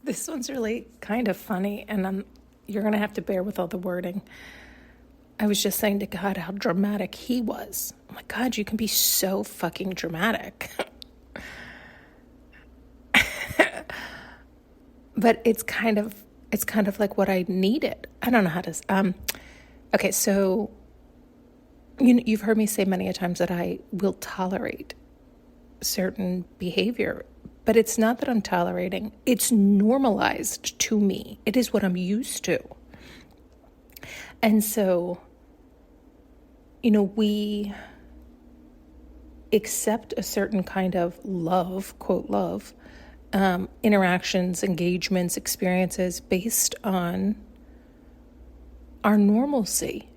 This one's really kind of funny, and you're going to have to bear with all the wording. I was just saying to God how dramatic he was. Oh my God, you can be so fucking dramatic. But it's kind of like what I needed. I don't know how to. Okay, so you've heard me say many a times that I will tolerate certain behavior, but it's not that I'm tolerating. It's normalized to me. It is what I'm used to. And so, we accept a certain kind of love, quote love, interactions, engagements, experiences based on our normalcy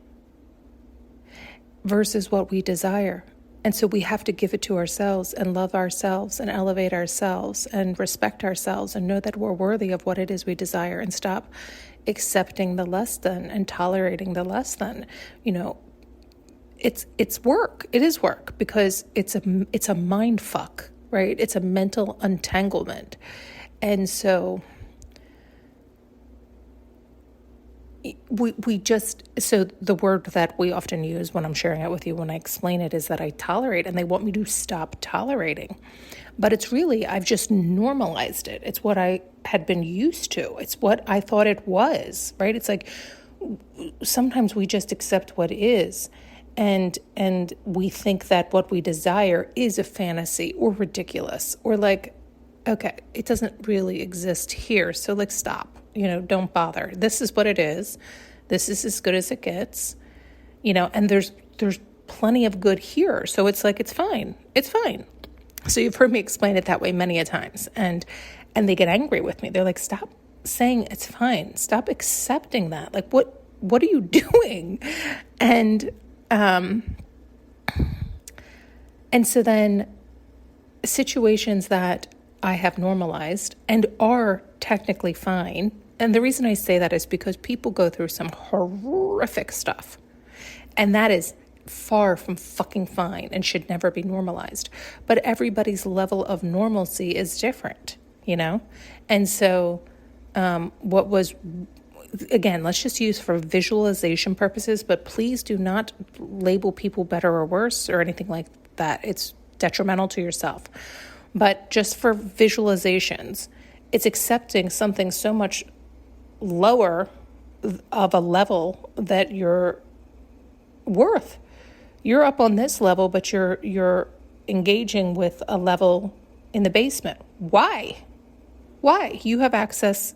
versus what we desire. And so we have to give it to ourselves and love ourselves and elevate ourselves and respect ourselves and know that we're worthy of what it is we desire and stop accepting the less than and tolerating the less than. It's work. It is work because it's a mind fuck, right? It's a mental entanglement. And so so the word that we often use when I'm sharing it with you, when I explain it, is that I tolerate, and they want me to stop tolerating. But it's really, I've just normalized it. It's what I had been used to. It's what I thought it was, right? It's like sometimes we just accept what is, and we think that what we desire is a fantasy or ridiculous or like, okay, it doesn't really exist here. So like, stop. Don't bother. This is what it is. This is as good as it gets, and there's plenty of good here. So it's like, it's fine. It's fine. So you've heard me explain it that way many a times, and they get angry with me. They're like, stop saying it's fine. Stop accepting that. Like, what are you doing? And so then situations that I have normalized and are technically fine. And the reason I say that is because people go through some horrific stuff. And that is far from fucking fine and should never be normalized. But everybody's level of normalcy is different, And so what was, again, let's just use for visualization purposes, but please do not label people better or worse or anything like that. It's detrimental to yourself. But just for visualizations, it's accepting something so much lower of a level that you're worth. You're up on this level, but you're engaging with a level in the basement. Why? You have access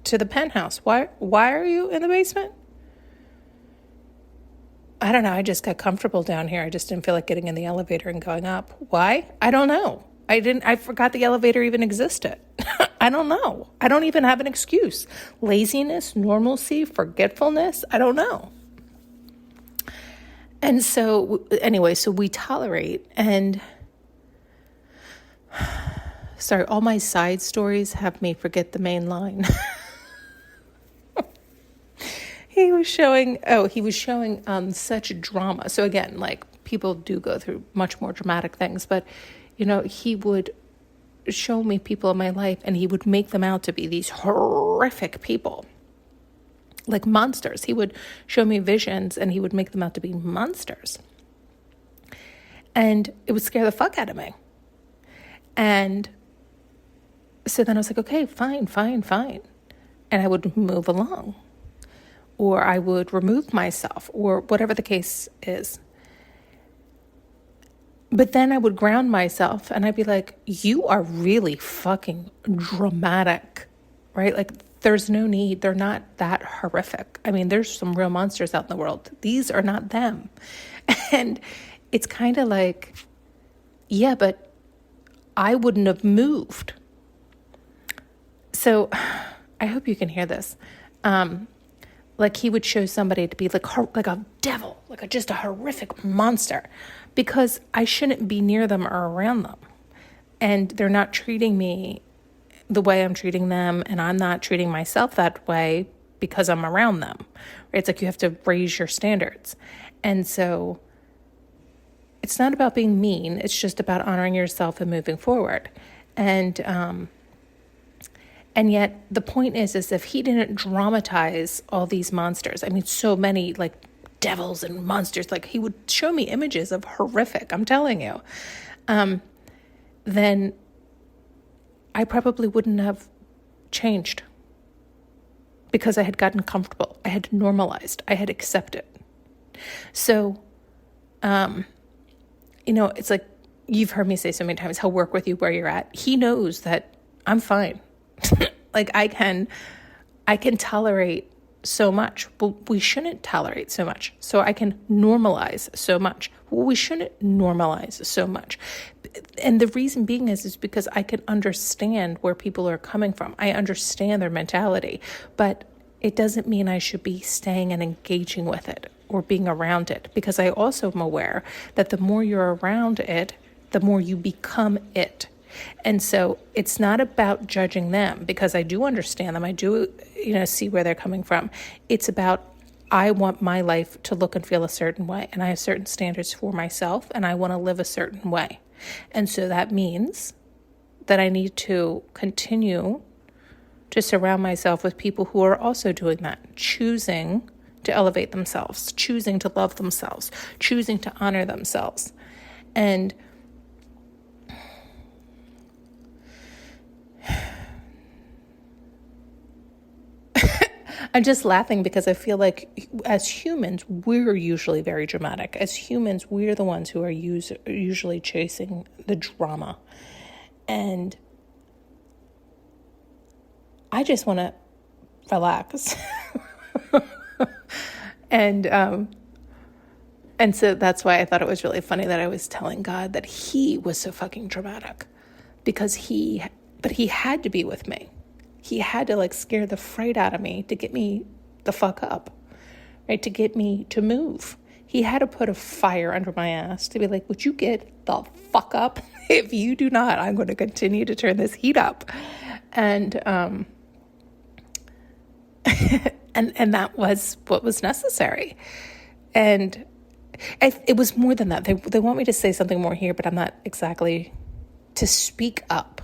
to the penthouse. Why are you in the basement? I don't know. I just got comfortable down here. I just didn't feel like getting in the elevator and going up. Why? I don't know. I forgot the elevator even existed. I don't know. I don't even have an excuse. Laziness, normalcy, forgetfulness. I don't know. And so anyway, so we tolerate, and sorry, all my side stories have me forget the main line. He was showing such drama. So again, like, people do go through much more dramatic things, but he would show me people in my life and he would make them out to be these horrific people, like monsters. He would show me visions and he would make them out to be monsters. And it would scare the fuck out of me. And so then I was like, okay, fine. And I would move along, or I would remove myself, or whatever the case is. But then I would ground myself and I'd be like, you are really fucking dramatic, right? Like, there's no need. They're not that horrific. I mean, there's some real monsters out in the world. These are not them. And it's kind of like, yeah, but I wouldn't have moved. So I hope you can hear this. Like, he would show somebody to be like a devil, like just a horrific monster, because I shouldn't be near them or around them. And they're not treating me the way I'm treating them, and I'm not treating myself that way because I'm around them. Right? It's like you have to raise your standards. And so it's not about being mean. It's just about honoring yourself and moving forward. And And yet the point is if he didn't dramatize all these monsters, I mean, so many like devils and monsters, like he would show me images of horrific, I'm telling you, then I probably wouldn't have changed, because I had gotten comfortable. I had normalized. I had accepted. So, it's like you've heard me say so many times, he'll work with you where you're at. He knows that I'm fine. Like I can tolerate so much, but we shouldn't tolerate so much. So I can normalize so much. Well, we shouldn't normalize so much. And the reason being is because I can understand where people are coming from. I understand their mentality, but it doesn't mean I should be staying and engaging with it or being around it, because I also am aware that the more you're around it, the more you become it. And so it's not about judging them, because I do understand them. I do, see where they're coming from. It's about, I want my life to look and feel a certain way, and I have certain standards for myself, and I want to live a certain way. And so that means that I need to continue to surround myself with people who are also doing that, choosing to elevate themselves, choosing to love themselves, choosing to honor themselves. And I'm just laughing because I feel like as humans, we're usually very dramatic. As humans, we're the ones who are usually chasing the drama. And I just want to relax. And so that's why I thought it was really funny that I was telling God that he was so fucking dramatic, because he had to be with me. He had to scare the fright out of me to get me the fuck up, right? To get me to move. He had to put a fire under my ass to be like, would you get the fuck up? If you do not, I'm going to continue to turn this heat up. And, and that was what was necessary. And it was more than that. They want me to say something more here, but I'm not exactly to speak up.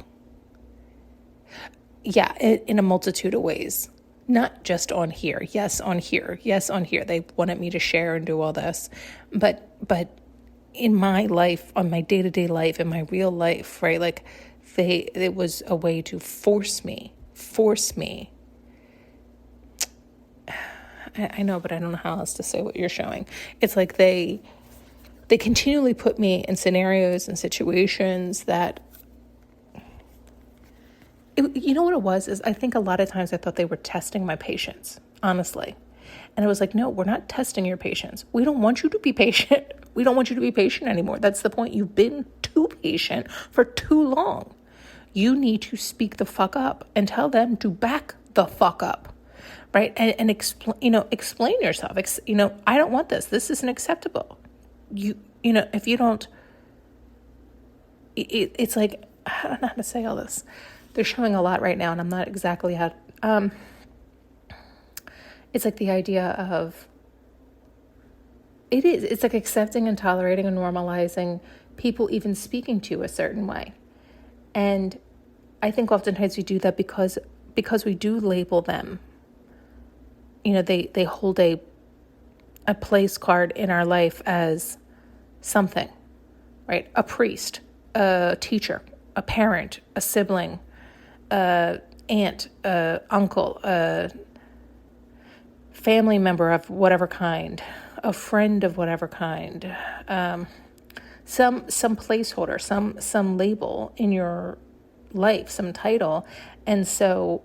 Yeah, in a multitude of ways, not just on here. Yes, on here. Yes, on here. They wanted me to share and do all this, but in my life, on my day-to-day life, in my real life, right? It was a way to force me. I know, but I don't know how else to say what you're showing. It's like they continually put me in scenarios and situations that, you know what it was, is I think a lot of times I thought they were testing my patience, honestly. And I was like, no, we're not testing your patience. We don't want you to be patient. We don't want you to be patient anymore. That's the point. You've been too patient for too long. You need to speak the fuck up and tell them to back the fuck up, right? And explain yourself. I don't want this. This isn't acceptable. If you don't, it's like, I don't know how to say all this. They're showing a lot right now, and I'm not exactly how. It's like the idea of. It's like accepting and tolerating and normalizing people even speaking to you a certain way, and I think oftentimes we do that because we do label them. They hold a place card in our life as something, right? A priest, a teacher, a parent, a sibling, aunt, uncle, a family member of whatever kind, a friend of whatever kind, some placeholder, some label in your life, some title. And so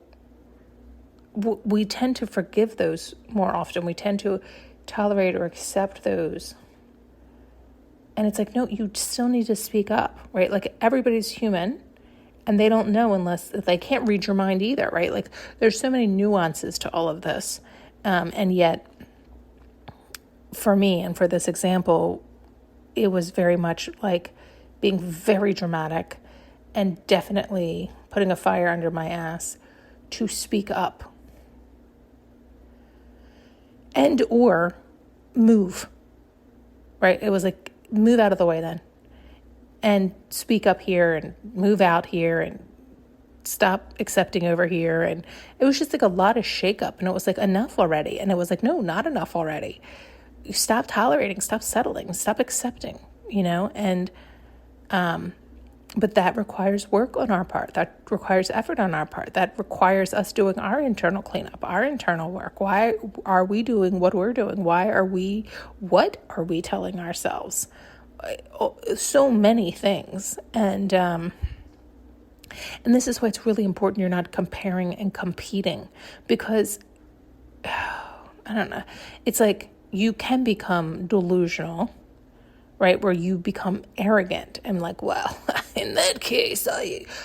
we tend to forgive those more often. We tend to tolerate or accept those. And it's like, no, you still need to speak up, right? Like, everybody's human. And they don't know unless they can't read your mind either, right? There's so many nuances to all of this. And yet, for me and for this example, it was very much like being very dramatic and definitely putting a fire under my ass to speak up and or move, right? It was like, move out of the way then. And speak up here and move out here and stop accepting over here. And it was just like a lot of shakeup. And it was like, enough already. And it was like, no, not enough already. You stop tolerating, stop settling, stop accepting, and but that requires work on our part. That requires effort on our part. That requires us doing our internal cleanup, our internal work. Why are we doing what we're doing? What are we telling ourselves? So many things. And this is why it's really important you're not comparing and competing, because, I don't know, it's like you can become delusional, right? Where you become arrogant and like, well, in that case,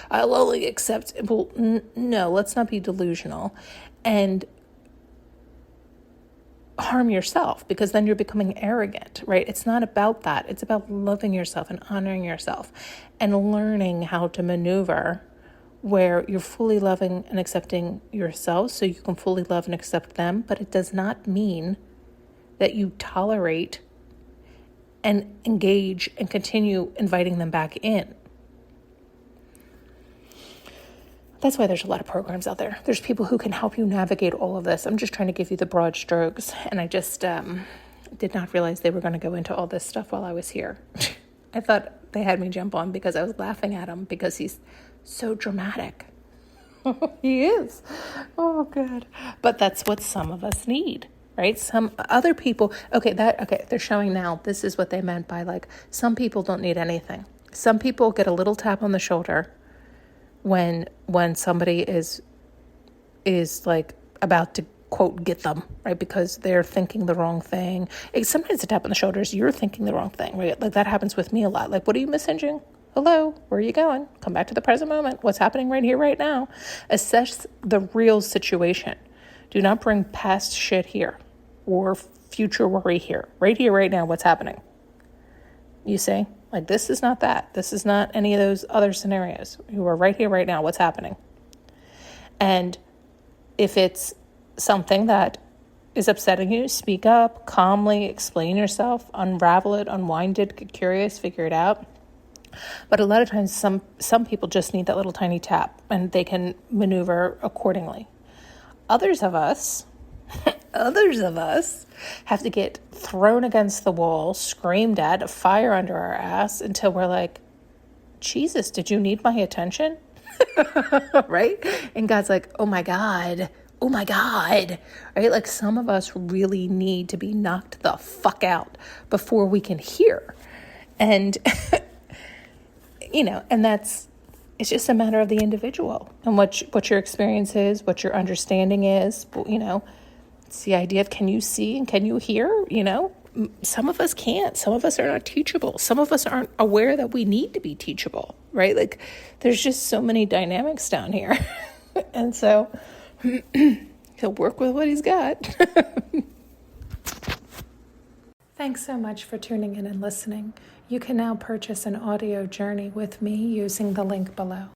I'll only accept. Well, no, let's not be delusional and harm yourself, because then you're becoming arrogant, right? It's not about that. It's about loving yourself and honoring yourself and learning how to maneuver where you're fully loving and accepting yourself so you can fully love and accept them. But it does not mean that you tolerate and engage and continue inviting them back in. That's why there's a lot of programs out there. There's people who can help you navigate all of this. I'm just trying to give you the broad strokes. And I just did not realize they were going to go into all this stuff while I was here. I thought they had me jump on because I was laughing at him because he's so dramatic. He is. Oh, God. But that's what some of us need. Right? Some other people, they're showing now, this is what they meant by like, some people don't need anything. Some people get a little tap on the shoulder when somebody is like about to, quote, get them, right? Because they're thinking the wrong thing. Sometimes a tap on the shoulder is you're thinking the wrong thing, right? Like that happens with me a lot. Like, what are you messaging? Hello, where are you going? Come back to the present moment. What's happening right here, right now? Assess the real situation. Do not bring past shit here or future worry here. Right here, right now, what's happening? You see? Like, this is not that. This is not any of those other scenarios. You are right here, right now, what's happening? And if it's something that is upsetting you, speak up, calmly explain yourself, unravel it, unwind it, get curious, figure it out. But a lot of times, some people just need that little tiny tap, and they can maneuver accordingly. Others of us have to get thrown against the wall, screamed at, a fire under our ass until we're like, Jesus, did you need my attention? Right? And God's like, oh my God, right? Like some of us really need to be knocked the fuck out before we can hear. And, and it's just a matter of the individual and what your experience is, what your understanding is. It's the idea of, can you see and can you hear? Some of us can't. Some of us are not teachable. Some of us aren't aware that we need to be teachable, right? Like there's just so many dynamics down here. And so he'll work with what he's got. Thanks so much for tuning in and listening. You can now purchase an audio journey with me using the link below.